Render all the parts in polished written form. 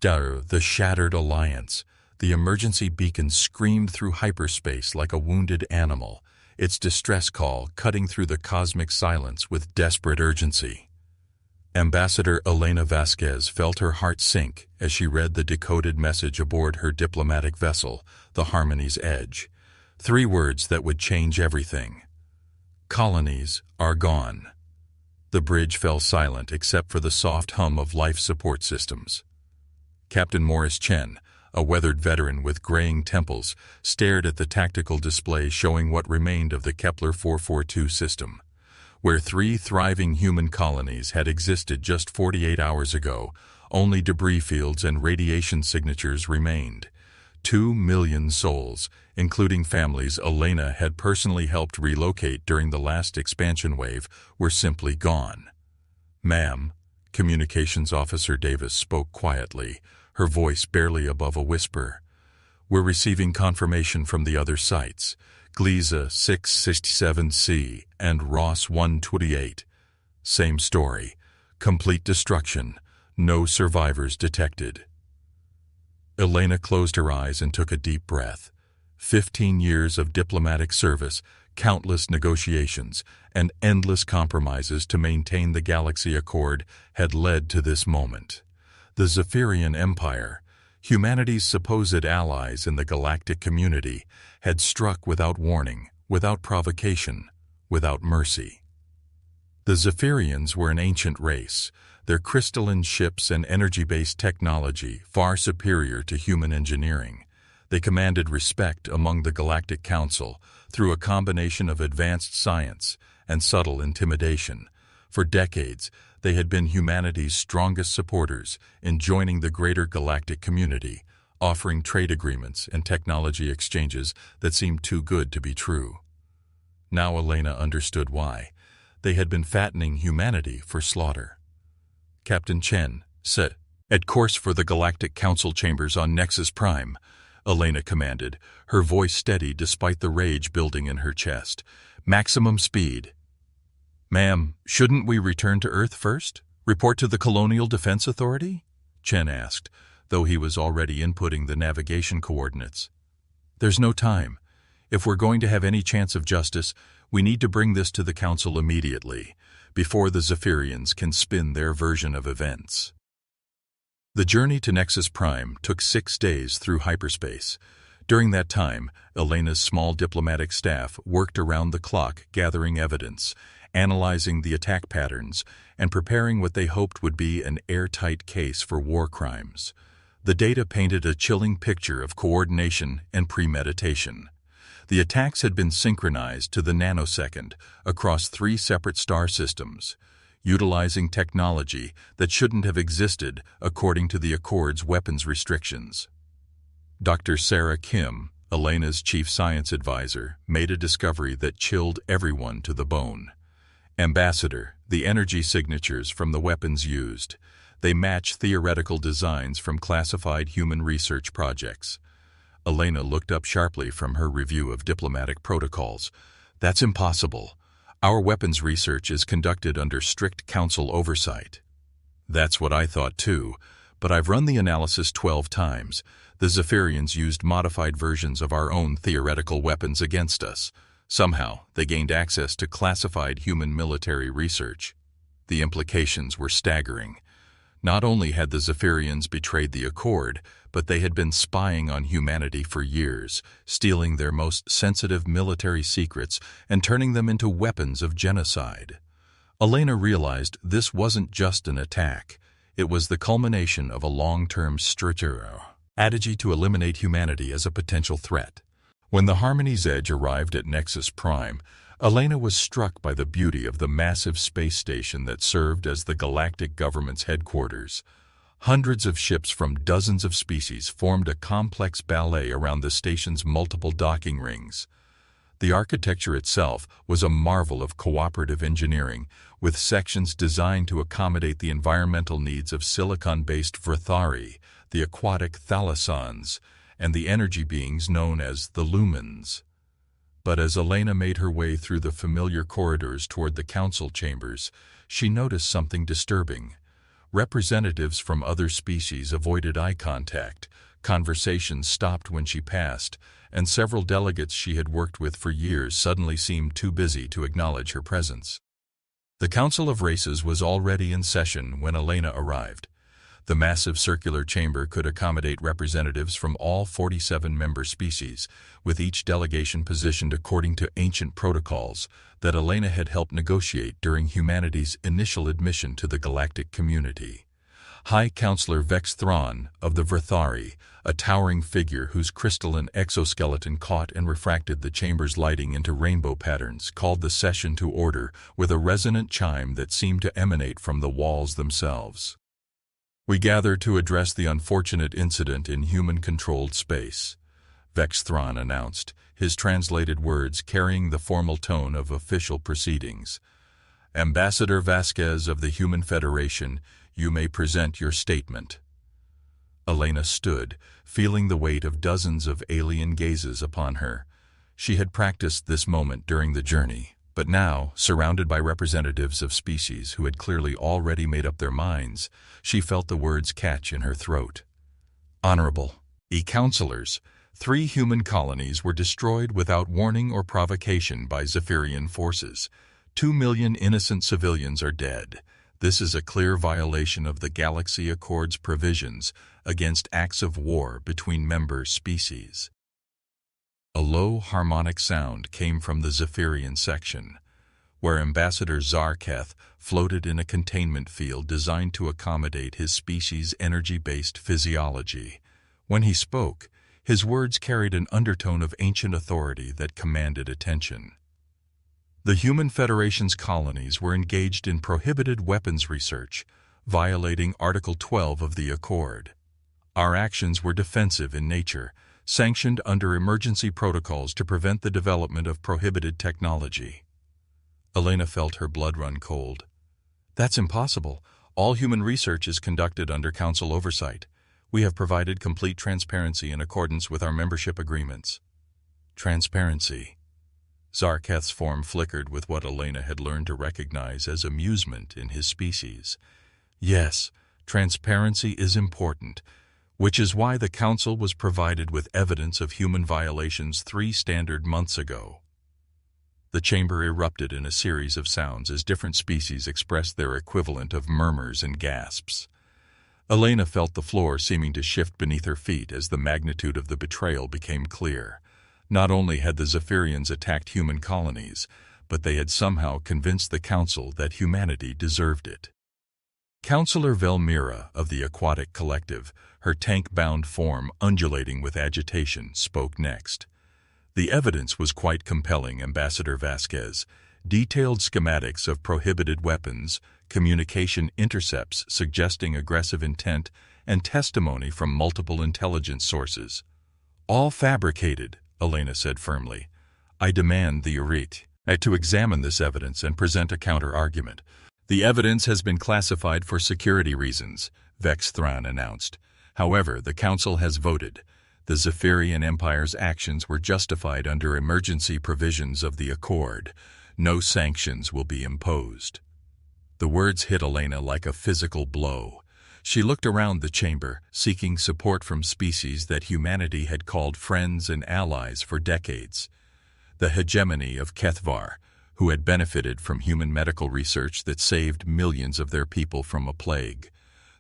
The shattered alliance. The emergency beacon screamed through hyperspace like a wounded animal, its distress call cutting through the cosmic silence with desperate urgency. Ambassador Elena Vasquez felt her heart sink as she read the decoded message aboard her diplomatic vessel, the Harmony's Edge. 3 words that would change everything. Colonies are gone. The bridge fell silent except for the soft hum of life support systems. Captain Morris Chen, a weathered veteran with graying temples, stared at the tactical display showing what remained of the Kepler 442 system. Where 3 thriving human colonies had existed just 48 hours ago, only debris fields and radiation signatures remained. 2 million souls, including families Elena had personally helped relocate during the last expansion wave, were simply gone. "Ma'am," Communications Officer Davis spoke quietly, her voice barely above a whisper. "We're receiving confirmation from the other sites. Gliesa 667C and Ross 128. Same story. Complete destruction. No survivors detected." Elena closed her eyes and took a deep breath. 15 years of diplomatic service, countless negotiations, and endless compromises to maintain the Galaxy Accord had led to this moment. The Zephyrian Empire, humanity's supposed allies in the galactic community, had struck without warning, without provocation, without mercy. The Zephyrians were an ancient race, their crystalline ships and energy-based technology far superior to human engineering. They commanded respect among the Galactic Council through a combination of advanced science and subtle intimidation. For decades, they had been humanity's strongest supporters in joining the greater galactic community, offering trade agreements and technology exchanges that seemed too good to be true. Now Elena understood why. They had been fattening humanity for slaughter. Captain Chen set at course for the Galactic Council chambers on Nexus Prime, Elena commanded, her voice steady despite the rage building in her chest. "Maximum speed." "Ma'am, shouldn't we return to Earth first? Report to the Colonial Defense Authority?" Chen asked, though he was already inputting the navigation coordinates. "There's no time. If we're going to have any chance of justice, we need to bring this to the Council immediately, before the Zephyrians can spin their version of events." The journey to Nexus Prime took 6 days through hyperspace. During that time, Elena's small diplomatic staff worked around the clock gathering evidence, analyzing the attack patterns, and preparing what they hoped would be an airtight case for war crimes. The data painted a chilling picture of coordination and premeditation. The attacks had been synchronized to the nanosecond across 3 separate star systems, utilizing technology that shouldn't have existed according to the Accord's weapons restrictions. Dr. Sarah Kim, Elena's chief science advisor, made a discovery that chilled everyone to the bone. "Ambassador, the energy signatures from the weapons used. They match theoretical designs from classified human research projects." Elena looked up sharply from her review of diplomatic protocols. "That's impossible. Our weapons research is conducted under strict council oversight." "That's what I thought too, but I've run the analysis 12 times. The Zephyrians used modified versions of our own theoretical weapons against us. Somehow, they gained access to classified human military research." The implications were staggering. Not only had the Zephyrians betrayed the Accord, but they had been spying on humanity for years, stealing their most sensitive military secrets and turning them into weapons of genocide. Elena realized this wasn't just an attack. It was the culmination of a long-term strategy to eliminate humanity as a potential threat. When the Harmony's Edge arrived at Nexus Prime, Elena was struck by the beauty of the massive space station that served as the galactic government's headquarters. Hundreds of ships from dozens of species formed a complex ballet around the station's multiple docking rings. The architecture itself was a marvel of cooperative engineering, with sections designed to accommodate the environmental needs of silicon-based Vrthari, the aquatic thalassons, and the energy beings known as the lumens. But as Elena made her way through the familiar corridors toward the council chambers, she noticed something disturbing. Representatives from other species avoided eye contact, conversations stopped when she passed, and several delegates she had worked with for years suddenly seemed too busy to acknowledge her presence. The Council of Races was already in session when Elena arrived. The massive circular chamber could accommodate representatives from all 47 member species, with each delegation positioned according to ancient protocols that Elena had helped negotiate during humanity's initial admission to the galactic community. High Counselor Vex Thrawn of the Vrithari, a towering figure whose crystalline exoskeleton caught and refracted the chamber's lighting into rainbow patterns, called the session to order with a resonant chime that seemed to emanate from the walls themselves. "We gather to address the unfortunate incident in human-controlled space," Vex Thrawn announced, his translated words carrying the formal tone of official proceedings. "Ambassador Vasquez of the Human Federation, you may present your statement." Elena stood, feeling the weight of dozens of alien gazes upon her. She had practiced this moment during the journey, but now, surrounded by representatives of species who had clearly already made up their minds, she felt the words catch in her throat. "Honorable counselors, 3 human colonies were destroyed without warning or provocation by Zephyrian forces. 2 million innocent civilians are dead. This is a clear violation of the Galaxy Accord's provisions against acts of war between member species." A low, harmonic sound came from the Zephyrian section, where Ambassador Zarketh floated in a containment field designed to accommodate his species' energy-based physiology. When he spoke, his words carried an undertone of ancient authority that commanded attention. The Human Federation's colonies were engaged in prohibited weapons research, violating Article 12 of the Accord. Our actions were defensive in nature, sanctioned under emergency protocols to prevent the development of prohibited technology. Elena felt her blood run cold. "That's impossible. All human research is conducted under Council oversight. We have provided complete transparency in accordance with our membership agreements." Transparency. Zarketh's form flickered with what Elena had learned to recognize as amusement in his species. "Yes, transparency is important, which is why the Council was provided with evidence of human violations 3 standard months ago." The chamber erupted in a series of sounds as different species expressed their equivalent of murmurs and gasps. Elena felt the floor seeming to shift beneath her feet as the magnitude of the betrayal became clear. Not only had the Zephyrians attacked human colonies, but they had somehow convinced the Council that humanity deserved it. Counselor Velmira of the Aquatic Collective, her tank-bound form undulating with agitation, spoke next. "The evidence was quite compelling, Ambassador Vasquez. Detailed schematics of prohibited weapons, communication intercepts suggesting aggressive intent, and testimony from multiple intelligence sources. All fabricated," Elena said firmly. "I demand the Urit to examine this evidence and present a counter-argument." "The evidence has been classified for security reasons," Vex Thrawn announced. "However, the Council has voted. The Zephyrian Empire's actions were justified under emergency provisions of the Accord. No sanctions will be imposed." The words hit Elena like a physical blow. She looked around the chamber, seeking support from species that humanity had called friends and allies for decades. The hegemony of Kethvar, who had benefited from human medical research that saved millions of their people from a plague.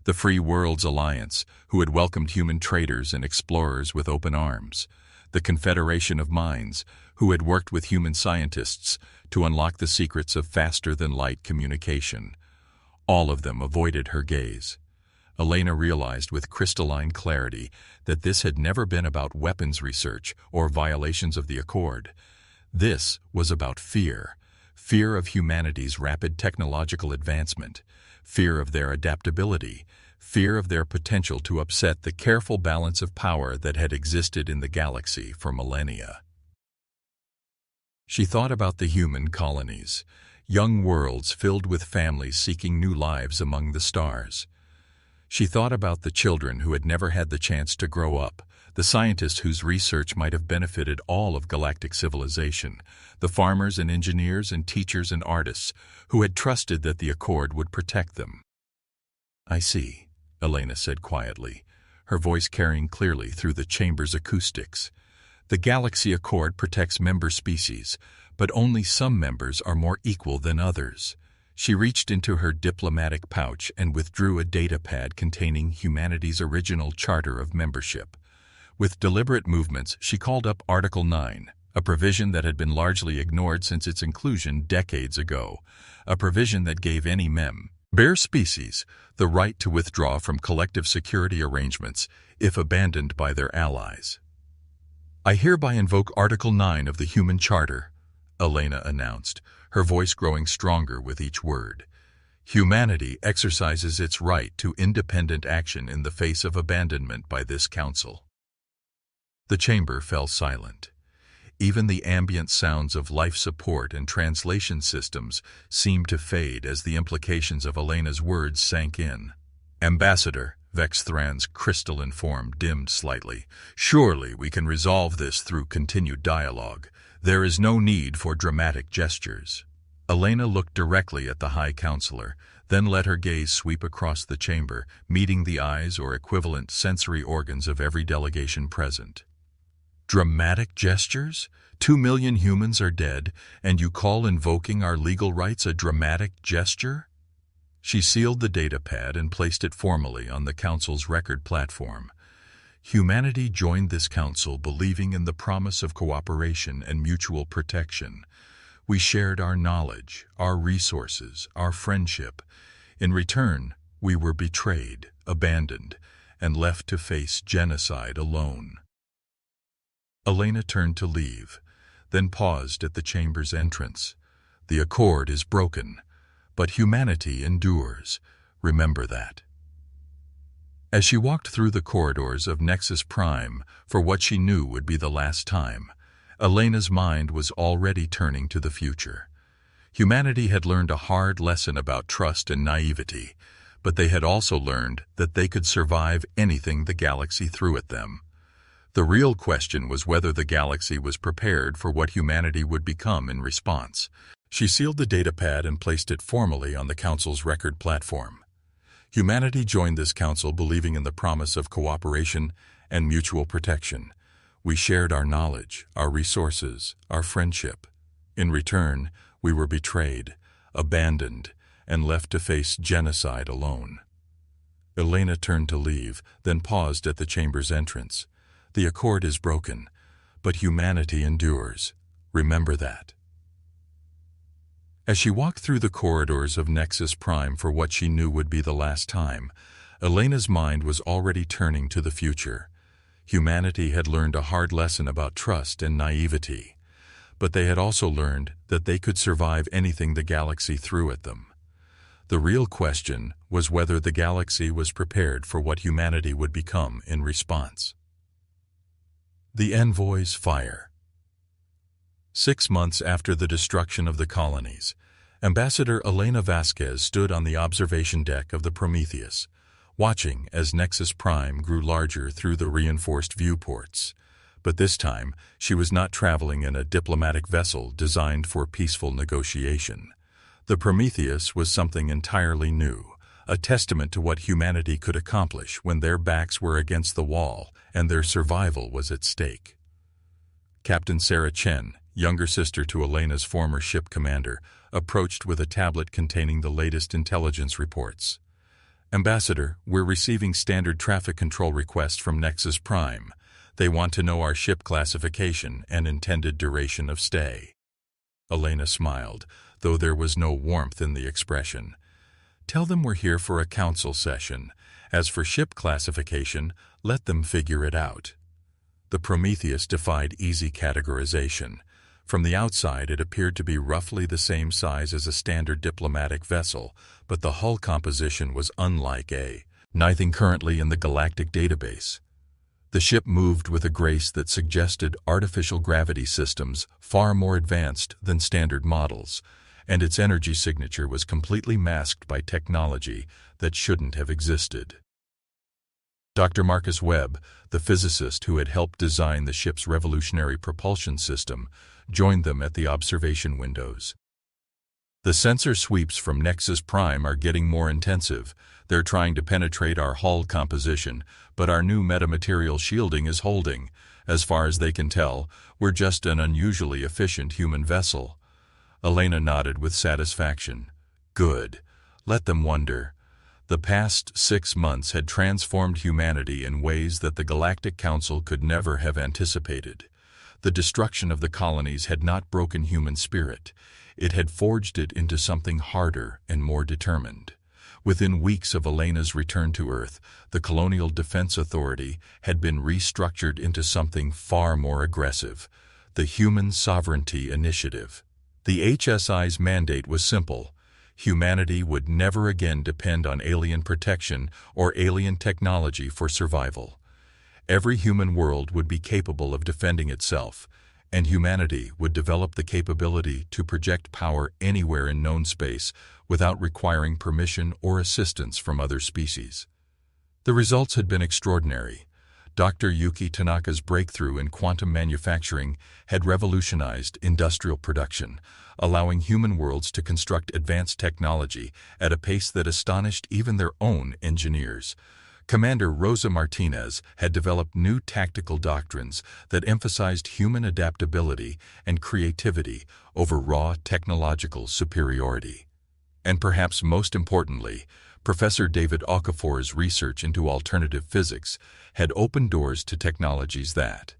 The Free Worlds Alliance, who had welcomed human traders and explorers with open arms. The Confederation of Minds, who had worked with human scientists to unlock the secrets of faster-than-light communication. All of them avoided her gaze. Elena realized with crystalline clarity that this had never been about weapons research or violations of the Accord. This was about fear. Fear of humanity's rapid technological advancement. Fear of their adaptability. Fear of their potential to upset the careful balance of power that had existed in the galaxy for millennia. She thought about the human colonies, young worlds filled with families seeking new lives among the stars. She thought about the children who had never had the chance to grow up, the scientists whose research might have benefited all of galactic civilization, the farmers and engineers and teachers and artists who had trusted that the Accord would protect them. "I see," Elena said quietly, her voice carrying clearly through the chamber's acoustics. "The Galaxy Accord protects member species, but only some members are more equal than others." She reached into her diplomatic pouch and withdrew a data pad containing humanity's original charter of membership. With deliberate movements, she called up Article 9, a provision that had been largely ignored since its inclusion decades ago, a provision that gave any member species the right to withdraw from collective security arrangements if abandoned by their allies. "I hereby invoke Article 9 of the Human Charter," Elena announced, her voice growing stronger with each word. "Humanity exercises its right to independent action in the face of abandonment by this Council." The chamber fell silent. Even the ambient sounds of life support and translation systems seemed to fade as the implications of Elena's words sank in. "Ambassador," Vexthran's crystalline form dimmed slightly, "surely we can resolve this through continued dialogue. There is no need for dramatic gestures." Elena looked directly at the High Counselor, then let her gaze sweep across the chamber, meeting the eyes or equivalent sensory organs of every delegation present. "Dramatic gestures? 2 million humans are dead, and you call invoking our legal rights a dramatic gesture?" She sealed the data pad and placed it formally on the Council's record platform. Humanity joined this Council believing in the promise of cooperation and mutual protection. We shared our knowledge, our resources, our friendship. In return, we were betrayed, abandoned, and left to face genocide alone. Elena turned to leave, then paused at the chamber's entrance. "The accord is broken, but humanity endures. Remember that." As she walked through the corridors of Nexus Prime for what she knew would be the last time, Elena's mind was already turning to the future. Humanity had learned a hard lesson about trust and naivety, but they had also learned that they could survive anything the galaxy threw at them. The real question was whether the galaxy was prepared for what humanity would become in response. She sealed the data pad and placed it formally on the Council's record platform. Humanity joined this Council believing in the promise of cooperation and mutual protection. We shared our knowledge, our resources, our friendship. In return, we were betrayed, abandoned, and left to face genocide alone. Elena turned to leave, then paused at the chamber's entrance. "The accord is broken, but humanity endures. Remember that." As she walked through the corridors of Nexus Prime for what she knew would be the last time, Elena's mind was already turning to the future. Humanity had learned a hard lesson about trust and naivety, but they had also learned that they could survive anything the galaxy threw at them. The real question was whether the galaxy was prepared for what humanity would become in response. The Envoy's Fire. 6 months after the destruction of the colonies, Ambassador Elena Vasquez stood on the observation deck of the Prometheus, watching as Nexus Prime grew larger through the reinforced viewports. But this time, she was not traveling in a diplomatic vessel designed for peaceful negotiation. The Prometheus was something entirely new, a testament to what humanity could accomplish when their backs were against the wall and their survival was at stake. Captain Sarah Chen, younger sister to Elena's former ship commander, approached with a tablet containing the latest intelligence reports. "Ambassador, we're receiving standard traffic control requests from Nexus Prime. They want to know our ship classification and intended duration of stay." Elena smiled, though there was no warmth in the expression. "Tell them we're here for a council session. As for ship classification, let them figure it out." The Prometheus defied easy categorization. From the outside, it appeared to be roughly the same size as a standard diplomatic vessel, but the hull composition was unlike anything currently in the galactic database. The ship moved with a grace that suggested artificial gravity systems far more advanced than standard models, and its energy signature was completely masked by technology that shouldn't have existed. Dr. Marcus Webb, the physicist who had helped design the ship's revolutionary propulsion system, joined them at the observation windows. The sensor sweeps from Nexus Prime are getting more intensive. They're trying to penetrate our hull composition, but our new metamaterial shielding is holding. As far as they can tell, we're just an unusually efficient human vessel. Elena nodded with satisfaction. Good. Let them wonder. The past 6 months had transformed humanity in ways that the Galactic Council could never have anticipated. The destruction of the colonies had not broken human spirit. It had forged it into something harder and more determined. Within weeks of Elena's return to Earth, the Colonial Defense Authority had been restructured into something far more aggressive: the Human Sovereignty Initiative. The HSI's mandate was simple. Humanity would never again depend on alien protection or alien technology for survival. Every human world would be capable of defending itself, and humanity would develop the capability to project power anywhere in known space without requiring permission or assistance from other species. The results had been extraordinary. Dr. Yuki Tanaka's breakthrough in quantum manufacturing had revolutionized industrial production, allowing human worlds to construct advanced technology at a pace that astonished even their own engineers. Commander Rosa Martinez had developed new tactical doctrines that emphasized human adaptability and creativity over raw technological superiority. And perhaps most importantly, Professor David Okafor's research into alternative physics had opened doors to technologies that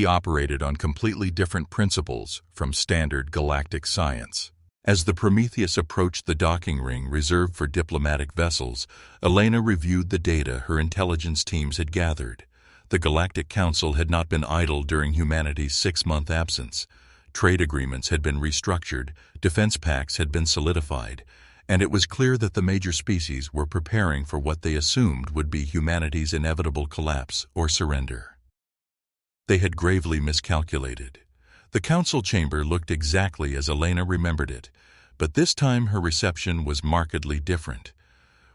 operated on completely different principles from standard galactic science. As the Prometheus approached the docking ring reserved for diplomatic vessels, Elena reviewed the data her intelligence teams had gathered. The Galactic Council had not been idle during humanity's 6-month absence. Trade agreements had been restructured, defense pacts had been solidified, and it was clear that the major species were preparing for what they assumed would be humanity's inevitable collapse or surrender. They had gravely miscalculated. The council chamber looked exactly as Elena remembered it, but this time her reception was markedly different.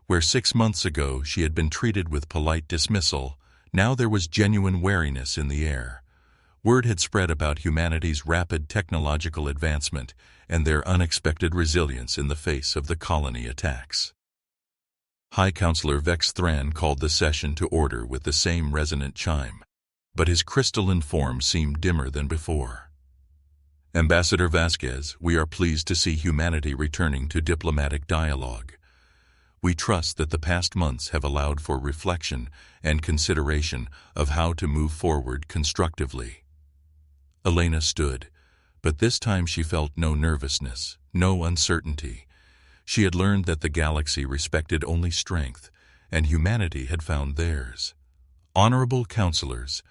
Where 6 months ago she had been treated with polite dismissal, now there was genuine wariness in the air. Word had spread about humanity's rapid technological advancement and their unexpected resilience in the face of the colony attacks. High Counselor Vex Thran called the session to order with the same resonant chime, but his crystalline form seemed dimmer than before. Ambassador Vasquez, we are pleased to see humanity returning to diplomatic dialogue. We trust that the past months have allowed for reflection and consideration of how to move forward constructively. Elena stood, but this time she felt no nervousness, no uncertainty. She had learned that the galaxy respected only strength, and humanity had found theirs. Honorable counselors,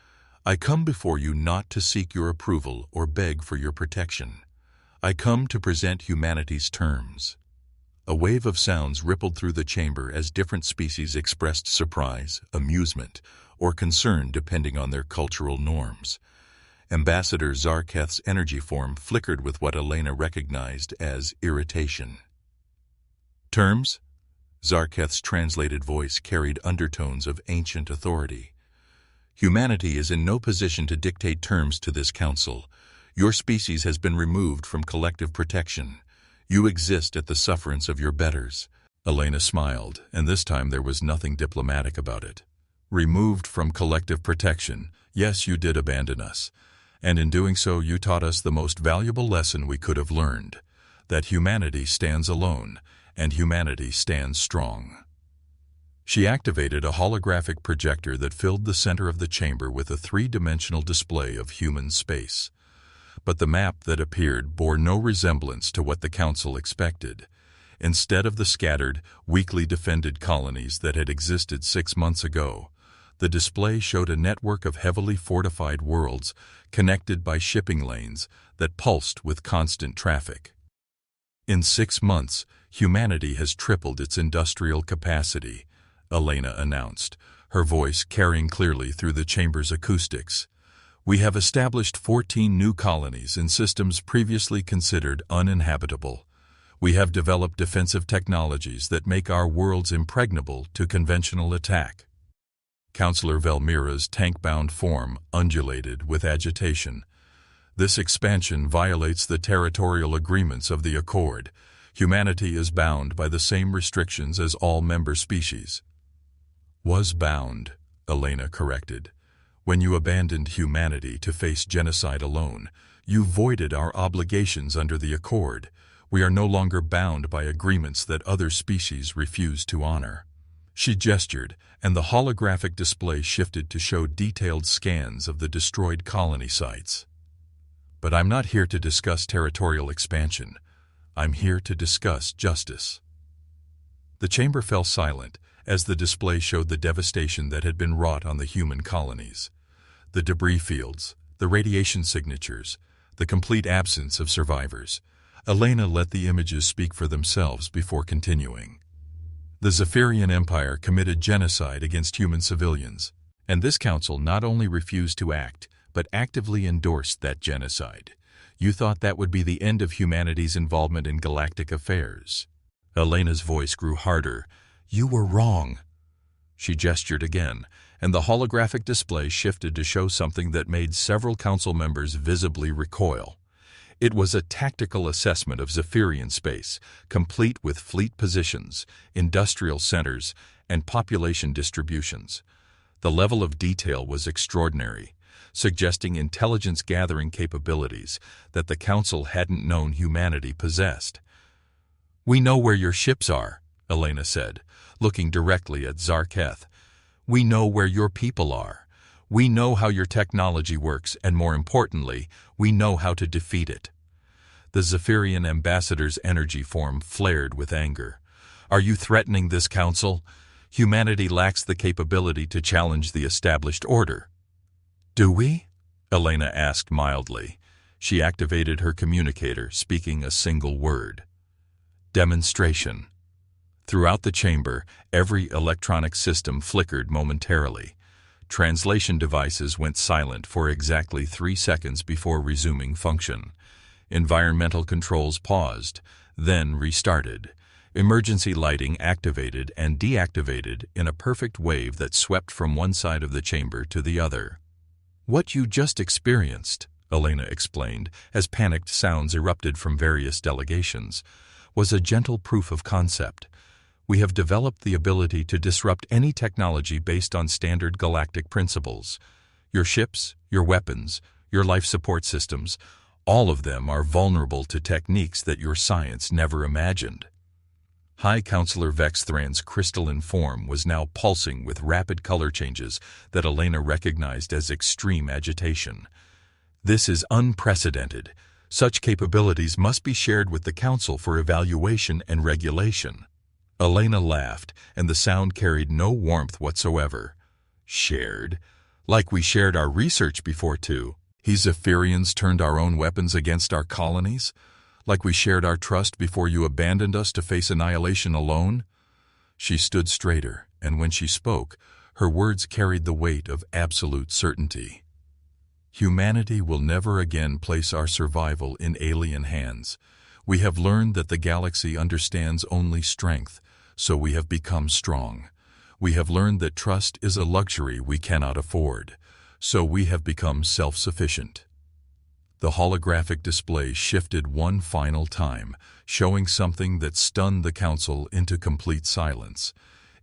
I come before you not to seek your approval or beg for your protection. I come to present humanity's terms. A wave of sounds rippled through the chamber as different species expressed surprise, amusement, or concern depending on their cultural norms. Ambassador Zarketh's energy form flickered with what Elena recognized as irritation. Terms? Zarketh's translated voice carried undertones of ancient authority. Humanity is in no position to dictate terms to this council. Your species has been removed from collective protection. You exist at the sufferance of your betters. Elena smiled, and this time there was nothing diplomatic about it. Removed from collective protection, yes, you did abandon us. And in doing so, you taught us the most valuable lesson we could have learned, that humanity stands alone, and humanity stands strong. She activated a holographic projector that filled the center of the chamber with a 3-dimensional display of human space. But the map that appeared bore no resemblance to what the council expected. Instead of the scattered, weakly defended colonies that had existed 6 months ago, the display showed a network of heavily fortified worlds connected by shipping lanes that pulsed with constant traffic. In 6 months, humanity has tripled its industrial capacity, Elena announced, her voice carrying clearly through the chamber's acoustics. We have established 14 new colonies in systems previously considered uninhabitable. We have developed defensive technologies that make our worlds impregnable to conventional attack. Counselor Velmira's tank-bound form undulated with agitation. This expansion violates the territorial agreements of the Accord. Humanity is bound by the same restrictions as all member species. Was bound, Elena corrected. When you abandoned humanity to face genocide alone, you voided our obligations under the Accord. We are no longer bound by agreements that other species refuse to honor. She gestured, and the holographic display shifted to show detailed scans of the destroyed colony sites. But I'm not here to discuss territorial expansion. I'm here to discuss justice. The chamber fell silent as the display showed the devastation that had been wrought on the human colonies. The debris fields, the radiation signatures, the complete absence of survivors. Elena let the images speak for themselves before continuing. The Zephyrian Empire committed genocide against human civilians, and this council not only refused to act, but actively endorsed that genocide. You thought that would be the end of humanity's involvement in galactic affairs. Elena's voice grew harder. You were wrong. She gestured again, and the holographic display shifted to show something that made several council members visibly recoil. It was a tactical assessment of Zephyrian space, complete with fleet positions, industrial centers, and population distributions. The level of detail was extraordinary, suggesting intelligence-gathering capabilities that the Council hadn't known humanity possessed. "We know where your ships are," Elena said, looking directly at Zarketh. "We know where your people are. We know how your technology works, and more importantly, we know how to defeat it." The Zephyrian ambassador's energy form flared with anger. "Are you threatening this council? Humanity lacks the capability to challenge the established order." "Do we?" Elena asked mildly. She activated her communicator, speaking a single word. "Demonstration." Throughout the chamber, every electronic system flickered momentarily. Translation devices went silent for exactly 3 seconds before resuming function. Environmental controls paused, then restarted. Emergency lighting activated and deactivated in a perfect wave that swept from one side of the chamber to the other. "What you just experienced," Elena explained, as panicked sounds erupted from various delegations, "was a gentle proof of concept. We have developed the ability to disrupt any technology based on standard galactic principles. Your ships, your weapons, your life support systems, all of them are vulnerable to techniques that your science never imagined." High Counselor Vexthran's crystalline form was now pulsing with rapid color changes that Elena recognized as extreme agitation. "This is unprecedented. Such capabilities must be shared with the Council for evaluation and regulation." Elena laughed, and the sound carried no warmth whatsoever. "Shared? Like we shared our research before, too. Zephyrians turned our own weapons against our colonies? Like we shared our trust before you abandoned us to face annihilation alone?" She stood straighter, and when she spoke, her words carried the weight of absolute certainty. "Humanity will never again place our survival in alien hands. We have learned that the galaxy understands only strength, so we have become strong. We have learned that trust is a luxury we cannot afford, so we have become self-sufficient." The holographic display shifted one final time, showing something that stunned the Council into complete silence.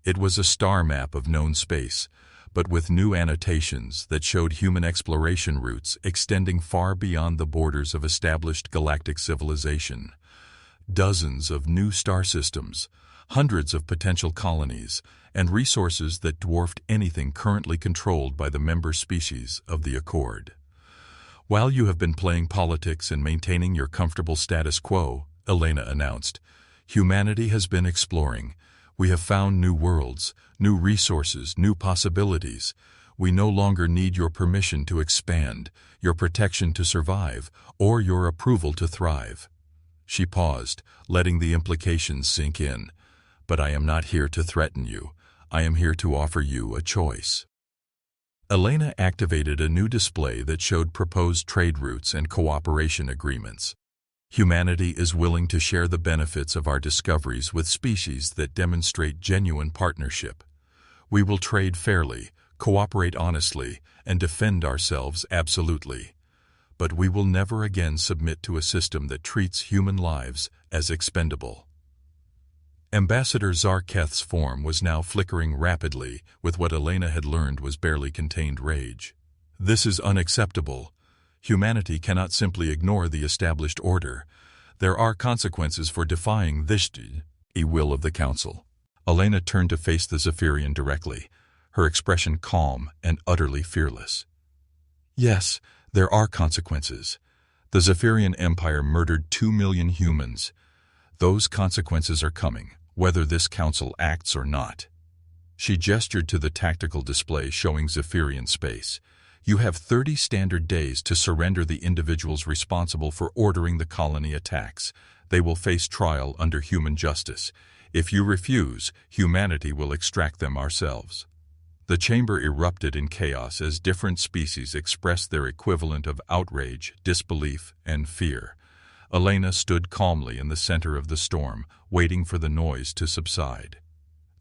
It was a star map of known space, but with new annotations that showed human exploration routes extending far beyond the borders of established galactic civilization. Dozens of new star systems, hundreds of potential colonies, and resources that dwarfed anything currently controlled by the member species of the Accord. "While you have been playing politics and maintaining your comfortable status quo," Elena announced, "humanity has been exploring. We have found new worlds, new resources, new possibilities. We no longer need your permission to expand, your protection to survive, or your approval to thrive." She paused, letting the implications sink in. "But I am not here to threaten you. I am here to offer you a choice." Elena activated a new display that showed proposed trade routes and cooperation agreements. "Humanity is willing to share the benefits of our discoveries with species that demonstrate genuine partnership. We will trade fairly, cooperate honestly, and defend ourselves absolutely. but we will never again submit to a system that treats human lives as expendable. Ambassador Zarketh's form was now flickering rapidly with what Elena had learned was barely contained rage. This is unacceptable. Humanity cannot simply ignore the established order. There are consequences for defying this will of the Council. Elena turned to face the Zephyrian directly, her expression calm and utterly fearless. Yes, there are consequences. The Zephyrian Empire murdered 2 million humans. Those consequences are coming, whether this council acts or not. She gestured to the tactical display showing Zephyrian space. You have 30 standard days to surrender the individuals responsible for ordering the colony attacks. They will face trial under human justice. If you refuse, humanity will extract them ourselves. The chamber erupted in chaos as different species expressed their equivalent of outrage, disbelief, and fear. Elena stood calmly in the center of the storm, waiting for the noise to subside.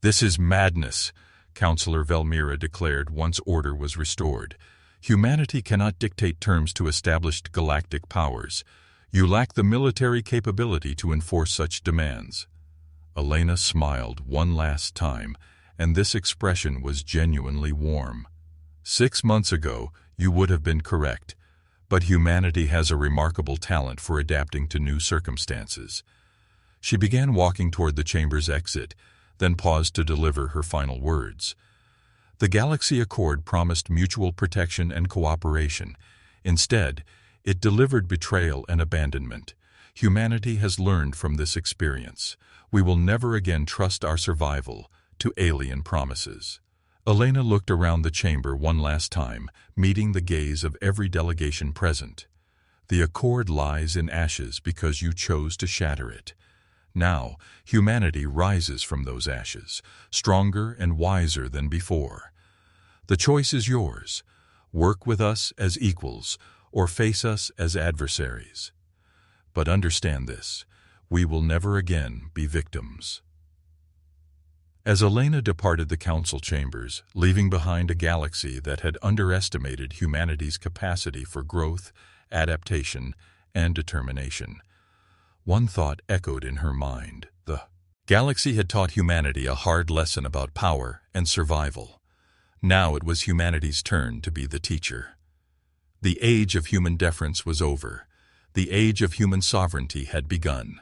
This is madness, Councillor Velmira declared once order was restored. Humanity cannot dictate terms to established galactic powers. You lack the military capability to enforce such demands. Elena smiled one last time, and this expression was genuinely warm. 6 months ago, you would have been correct, but humanity has a remarkable talent for adapting to new circumstances. She began walking toward the chamber's exit, then paused to deliver her final words. The Galaxy Accord promised mutual protection and cooperation. Instead, it delivered betrayal and abandonment. Humanity has learned from this experience. We will never again trust our survival to alien promises. Elena looked around the chamber one last time, meeting the gaze of every delegation present. The Accord lies in ashes because you chose to shatter it. Now, humanity rises from those ashes, stronger and wiser than before. The choice is yours. Work with us as equals, or face us as adversaries. But understand this, we will never again be victims. As Elena departed the council chambers, leaving behind a galaxy that had underestimated humanity's capacity for growth, adaptation, and determination, one thought echoed in her mind. The galaxy had taught humanity a hard lesson about power and survival. Now it was humanity's turn to be the teacher. The age of human deference was over. The age of human sovereignty had begun.